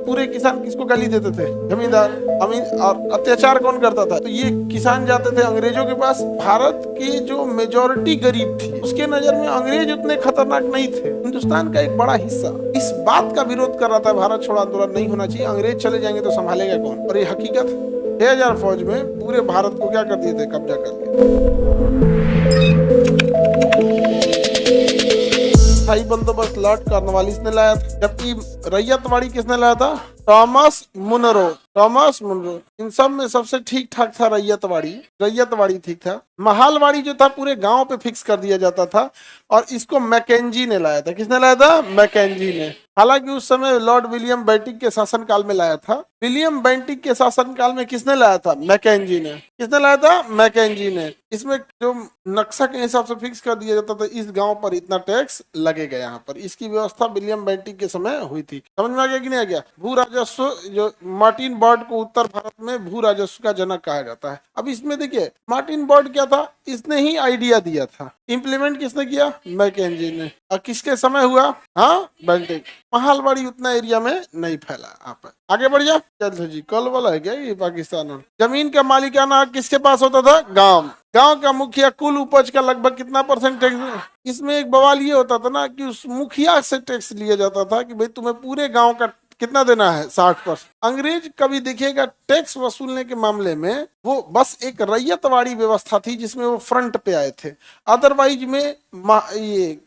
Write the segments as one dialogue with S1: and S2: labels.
S1: पूरे किसान किसको गाली देते थे? जमींदार, अमीर। और अत्याचार कौन करता था? तो ये किसान जाते थे अंग्रेजों के पास। भारत की जो मेजोरिटी गरीब थी, उसके नजर में अंग्रेज उतने खतरनाक नहीं थे। हिंदुस्तान का एक बड़ा हिस्सा इस बात का विरोध कर रहा था, भारत छोड़ो आंदोलन नहीं होना चाहिए, अंग्रेज चले जाएंगे तो संभालेगा कौन। और ये हकीकत 6000 फौज में पूरे भारत को क्या कर दिए थे? कब्जा कर लिया। स्थायी बंदोबस्त लॉर्ड कॉर्नवालिस ने लाया था, जबकि रैयतवाड़ी किसने लाया था? Thomas Munro. Thomas Munro. इन सब में सबसे ठीक ठाक था रैयतवाड़ी। रैयतवाड़ी ठीक था। महालवाड़ी जो था पूरे गांव पे फिक्स कर दिया जाता था, और इसको मैकेंजी ने लाया था। किसने लाया था? मैकेंजी ने। हालांकि उस समय लॉर्ड विलियम बेंटिक के शासनकाल में लाया था। विलियम बेंटिक के शासनकाल में किसने लाया था? मैकेंजी ने। किसने लाया था? मैकेंजी ने। इसमें जो नक्शा के हिसाब से फिक्स कर दिया जाता था, इस गांव पर इतना टैक्स लगेगा, यहाँ पर, इसकी व्यवस्था विलियम बेंटिक के समय हुई थी। समझ में आ गया कि नहीं आ गया? भू राजस्व, जो मार्टिन बर्ड को उत्तर भारत में भू राजस्व का जनक कहा जाता है। अब इसमें देखिए, मार्टिन बर्ड क्या था? इसने ही आइडिया दिया था। इम्प्लीमेंट किसने किया? मैकेंजी ने। और किसके समय हुआ? हाँ, बेंटिक। महालवाड़ी उतना एरिया में नहीं फैला। आप आगे बढ़ जा। चल जी, कल वाला है क्या ये पाकिस्तान? और जमीन का मालिकाना किसके पास होता था? गांव। गांव का मुखिया कुल उपज का लगभग कितना % टैक्स? इसमें एक बवाल ये होता था ना कि उस मुखिया से टैक्स लिया जाता था कि भाई तुम्हें पूरे गांव का कितना देना है? 60%। अंग्रेज कभी देखिएगा टैक्स वसूलने के मामले में वो बस एक रैयतवाड़ी व्यवस्था थी जिसमें वो फ्रंट पे आए थे। अदरवाइज में ये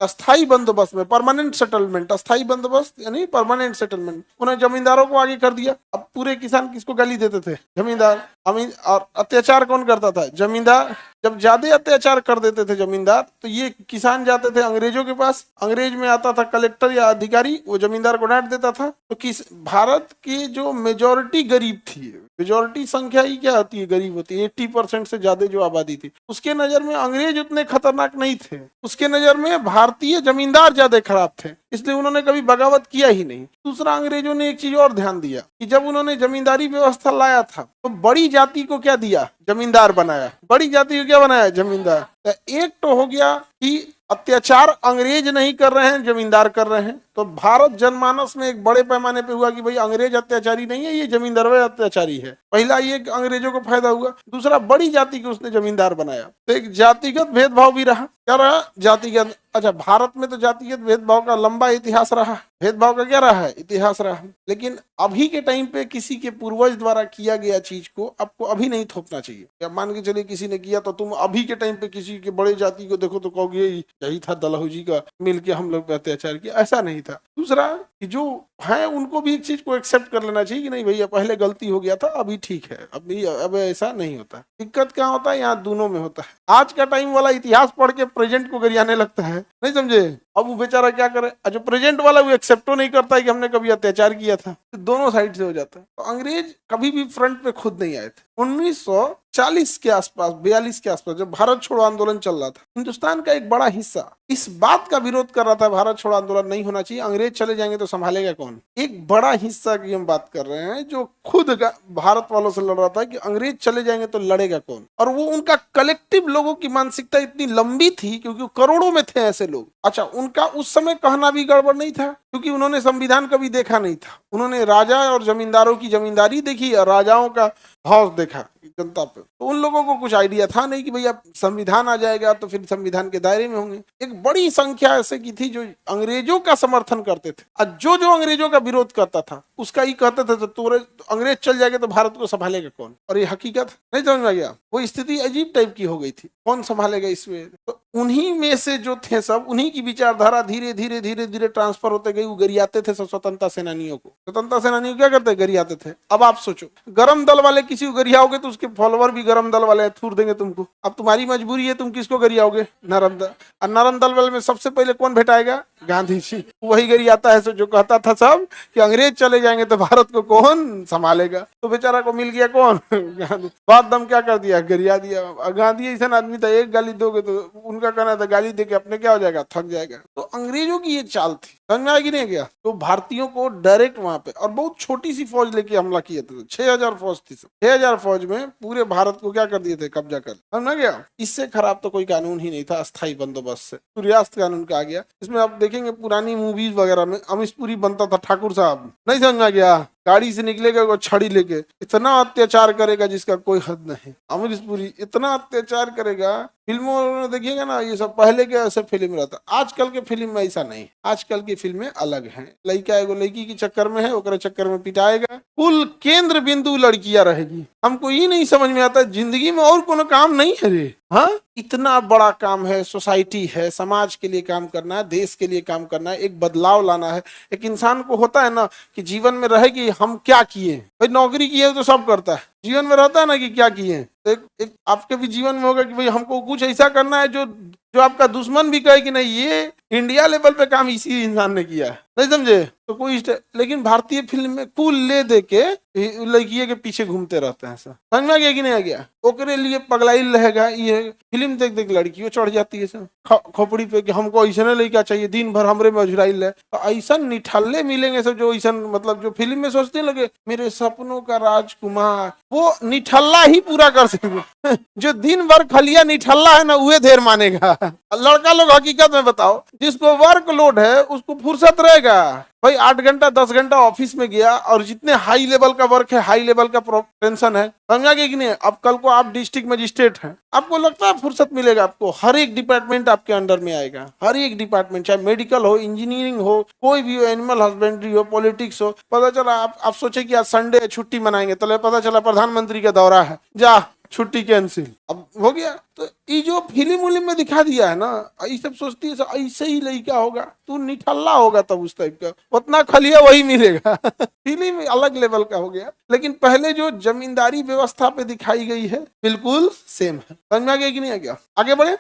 S1: अस्थाई बंदोबस्त में, परमानेंट सेटलमेंट, अस्थाई बंदोबस्त यानी परमानेंट सेटलमेंट, उन्हें जमींदारों को आगे कर दिया। अब पूरे किसान किसको गाली देते थे? जमींदार, अमीर। और अत्याचार कौन करता था? जमींदार। जब ज्यादा अत्याचार कर देते थे जमींदार, तो ये किसान जाते थे अंग्रेजों के पास। अंग्रेज में आता था कलेक्टर या अधिकारी, वो जमींदार को डांट देता था। तो किस भारत की जो मेजोरिटी गरीब थी, मेजोरिटी संख्या ही क्या होती है? गरीब होती है। 80% से ज्यादा जो आबादी थी, उसके नजर में अंग्रेज उतने खतरनाक नहीं थे। उसके नजर में भारतीय जमींदार ज्यादा खराब थे, इसलिए उन्होंने कभी बगावत किया ही नहीं। दूसरा, अंग्रेजों ने एक चीज और ध्यान दिया कि जब उन्होंने जमींदारी व्यवस्था लाया था, तो बड़ी जाति को क्या दिया? जमींदार बनाया। बड़ी जाति को क्या बनाया? जमींदार। तो एक तो हो गया कि अत्याचार अंग्रेज नहीं कर रहे हैं, जमींदार कर रहे हैं। तो भारत जनमानस में एक बड़े पैमाने पे हुआ कि भाई अंग्रेज अत्याचारी नहीं है, ये जमींदार अत्याचारी है। पहला ये अंग्रेजों को फायदा हुआ। दूसरा, बड़ी जाति को उसने जमींदार बनाया। तो एक जातिगत भेदभाव भी रहा। क्या रहा? जातिगत। अच्छा, भारत में तो जातिगत भेदभाव का लंबा इतिहास रहा। भेदभाव का क्या रहा है? इतिहास रहा। लेकिन अभी के टाइम पे किसी के पूर्वज द्वारा किया गया चीज को आपको अभी नहीं थोपना चाहिए। या मान के चलिए किसी ने किया, तो तुम अभी के टाइम पे किसी के बड़े जाति को देखो तो कहोगे यही था दलहौजी का मिल के हम लोग पे अत्याचार किया। ऐसा नहीं था। दूसरा, कि जो है उनको भी एक चीज को एक्सेप्ट कर लेना चाहिए कि नहीं भैया, पहले गलती हो गया था, अभी ठीक है, अब ऐसा नहीं होता। दिक्कत क्या होता है? यहाँ दोनों में होता है। आज का टाइम वाला इतिहास पढ़ के प्रेजेंट को गरियाने लगता है, नहीं समझे? अब वो बेचारा क्या करे? जो प्रेजेंट वाला वो एक्सेप्टो नहीं करता है कि हमने कभी अत्याचार किया था। तो दोनों साइड से हो जाता है। तो अंग्रेज कभी भी फ्रंट पे खुद नहीं आए थे। 1940 के आसपास, 42 के आसपास, जब भारत छोड़ो आंदोलन चल रहा था, हिंदुस्तान का एक बड़ा हिस्सा इस बात का विरोध कर रहा था, भारत छोड़ो आंदोलन नहीं होना चाहिए, अंग्रेज चले जाएंगे तो संभालेगा कौन। एक बड़ा हिस्सा की हम बात कर रहे हैं जो खुद भारत वालों से लड़ रहा था कि अंग्रेज चले जाएंगे तो लड़ेगा कौन। और वो उनका कलेक्टिव लोगों की मानसिकता इतनी लंबी थी, क्योंकि करोड़ों में थे ऐसे लोग। अच्छा, उनका उस समय कहना भी गड़बड़ नहीं था, क्योंकि उन्होंने संविधान कभी देखा नहीं था। उन्होंने राजा और जमींदारों की जमींदारी देखी और राजाओं का भाव देखा जनता पे। तो उन लोगों को कुछ आइडिया था नहीं कि भैया संविधान आ जाएगा तो फिर संविधान के दायरे में होंगे। एक बड़ी संख्या ऐसे की थी जो अंग्रेजों का समर्थन करते थे, और जो अंग्रेजों का विरोध करता था उसका ही कहते थे तो अंग्रेज चल जाएंगे तो भारत को संभालेगा कौन। और ये हकीकत नहीं समझ में गया। वो स्थिति अजीब टाइप की हो गई थी, कौन संभालेगा इसमें। तो उन्हीं में से जो थे सब, उन्हीं की विचारधारा धीरे धीरे धीरे धीरे ट्रांसफर होते गई। वो गरियाते थे सब स्वतंत्रता सेनानियों को। स्वतंत्रता सेनानी क्या करते? गरियाते थे। अब आप सोचो, गरम दल वाले किसी को गरियाओगे तो उसके फॉलोवर भी गरम दल वाले थूर देंगे तुमको। अब तुम्हारी मजबूरी है, तुम किसको गरियाओगे? नरम दल। और नरम दल वाले में सबसे पहले कौन भेटाएगा? गांधी जी। वही गरियाता है जो कहता था सब कि अंग्रेज चले जाएंगे तो भारत को कौन संभालेगा। तो बेचारा को मिल गया कौन? गांधी। बात दम क्या कर दिया? गरिया दिया। गांधी ऐसा आदमी था, एक गाली दोगे तो उनका कहना था गाली देके अपने क्या हो जाएगा? थक जाएगा। तो अंग्रेजों की ये चाल थी। समझ में आएगी नहीं गया? तो भारतीयों को डायरेक्ट वहां पे, और बहुत छोटी सी फौज लेके हमला किए थे। 6000 फौज थी। 6000 फौज में पूरे भारत को क्या कर दिए थे? कब्जा कर। समझ में गया? इससे खराब तो कोई कानून ही नहीं था अस्थाई बंदोबस्त से। सूर्यास्त कानून का आ गया। इसमें अब देखिए देखेंगे पुरानी मूवीज वगैरह में अमीश पुरी बनता था ठाकुर साहब, नहीं समझ में आ गया, गाड़ी से निकलेगा वो छड़ी लेके, इतना अत्याचार करेगा जिसका कोई हद नहीं। अमरीश पुरी इतना अत्याचार करेगा, फिल्मों में देखिएगा ना, ये सब पहले के ऐसे फिल्म रहता, आजकल के फिल्म में ऐसा नहीं। आजकल की फिल्में अलग हैं। लड़का एगो लड़की के चक्कर में है, ओकरे चक्कर में पिटाएगा, कुल केंद्र बिंदु लड़कियां रहेगी। हमको ये नहीं समझ में आता जिंदगी में और कोनो काम नहीं है रे। हाँ, इतना बड़ा काम है, सोसाइटी है, समाज के लिए काम करना है, देश के लिए काम करना है, एक बदलाव लाना है। एक इंसान को होता है ना कि जीवन में रहे कि हम क्या किए, भाई नौकरी किए तो सब करता है, जीवन में रहता है ना कि क्या किए। तो एक आपके भी जीवन में होगा कि भाई हमको कुछ ऐसा करना है जो आपका दुश्मन भी कहे कि नहीं ये इंडिया लेवल पे काम इसी इंसान ने किया है, नहीं समझे तो कोई। लेकिन भारतीय फिल्म में कुल ले दे के लड़कियों के पीछे घूमते रहते हैं, सब समझ में आ गया कि नहीं आ गया। ओकरे लिए पगलाई रहेगा, ये फिल्म देख देख लड़कियों चढ़ जाती है सब खोपड़ी पे कि हमको ऐसा लड़का चाहिए, दिन भर हमरे में अझुराइल है। तो ऐसा निठल्ले मिलेंगे सब जो ऐसा मतलब जो फिल्म में सोचते लगे मेरे सपनों का राजकुमार, वो निठल्ला ही पूरा कर सके। जो दिन भर खलिया निठल्ला है ना वह देर मानेगा। लड़का लोग हकीकत में बताओ, जिसको वर्क लोड है उसको फुर्सत रहेगा भाई, 8 घंटा 10 घंटा ऑफिस में गया और जितने हाई लेवल का वर्क है, हाई लेवल का टेंशन है, समझा गया कि नहीं। अब कल को आप डिस्ट्रिक्ट मजिस्ट्रेट हैं, आपको लगता है फुर्सत मिलेगा आपको, हर एक डिपार्टमेंट आपके अंडर में आएगा, हर एक डिपार्टमेंट, चाहे मेडिकल हो, इंजीनियरिंग हो, कोई भी हो, एनिमल हस्बेंड्री हो, पॉलिटिक्स हो। पता चला आप सोचे कि आज संडे है छुट्टी मनाएंगे, तो पता चला प्रधानमंत्री का दौरा है, जा छुट्टी कैंसिल, अब हो गया। तो ये जो फिल्म उलिम में दिखा दिया है ना, ये सब सोचती है ऐसे ही लड़का होगा, तू निठल्ला होगा तब उस टाइप का, उतना खलिया वही मिलेगा। फिल्म अलग लेवल का हो गया, लेकिन पहले जो जमींदारी व्यवस्था पे दिखाई गई है बिल्कुल सेम है। समझ में आ गया कि नहीं आ गया। आगे बढ़े।